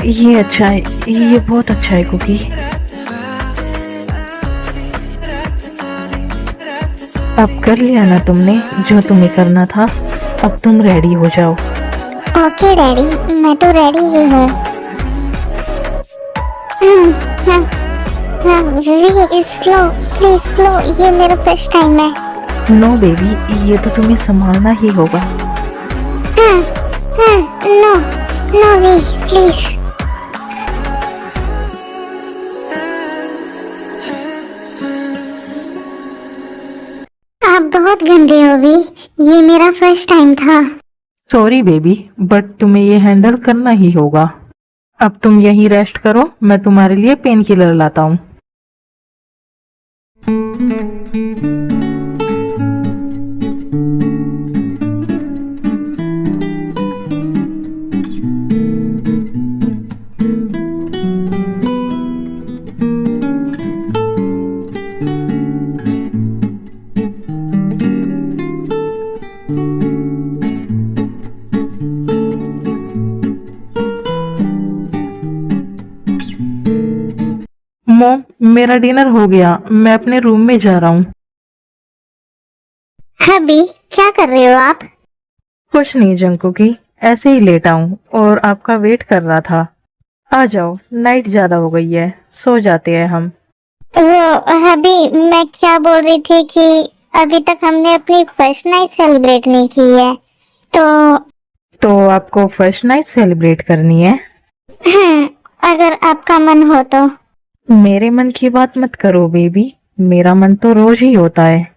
B: ये अच्छा है, ये बहुत अच्छा है कुकी। अब कर लिया ना तुमने जो तुम्हें करना था, अब तुम रेडी हो जाओ।
A: ओके डैडी, मैं तो रेडी ही हूँ। स्लो, प्लीज स्लो, ये मेरा फर्स्ट टाइम है।
B: नो बेबी, ये तो तुम्हें संभालना ही होगा।
A: नो, नो वी, प्लीज। आप बहुत गंदे हो भी, ये मेरा फर्स्ट टाइम था।
B: सॉरी बेबी, बट तुम्हें ये हैंडल करना ही होगा। अब तुम यहीं रेस्ट करो, मैं तुम्हारे लिए पेन किलर लाता हूँ। मॉम, मेरा डिनर हो गया, मैं अपने रूम में जा रहा हूँ।
A: हबी, क्या कर रहे हो आप?
B: कुछ नहीं जंकू की, ऐसे ही लेटा हूँ और आपका वेट कर रहा था। आ जाओ, नाइट ज्यादा हो गई है, सो जाते हैं हम।
A: वो हबी, मैं क्या बोल रही थी कि अभी तक हमने अपनी फर्स्ट नाइट सेलिब्रेट नहीं की है, तो
B: आपको फर्स्ट नाइट सेलिब्रेट करनी है?
A: अगर आपका मन हो तो।
B: मेरे मन की बात मत करो बेबी, मेरा मन तो रोज ही होता है।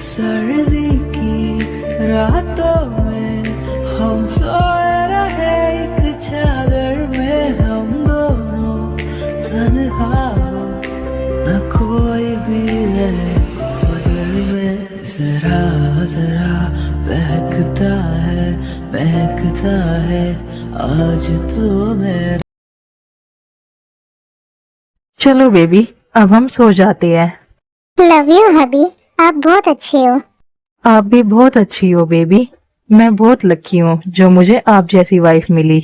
C: सर्दी की रातों में हम सोए रहे एक चादर में, हम दोनों तन्हा हो, न कोई भी है सदर में। जरा जरा बहकता है आज तो मेरा।
B: चलो बेबी, अब हम सो जाते हैं।
A: लव यू हबी, आप बहुत अच्छे हो।
B: आप भी बहुत अच्छी हो बेबी, मैं बहुत लकी हूँ जो मुझे आप जैसी वाइफ मिली।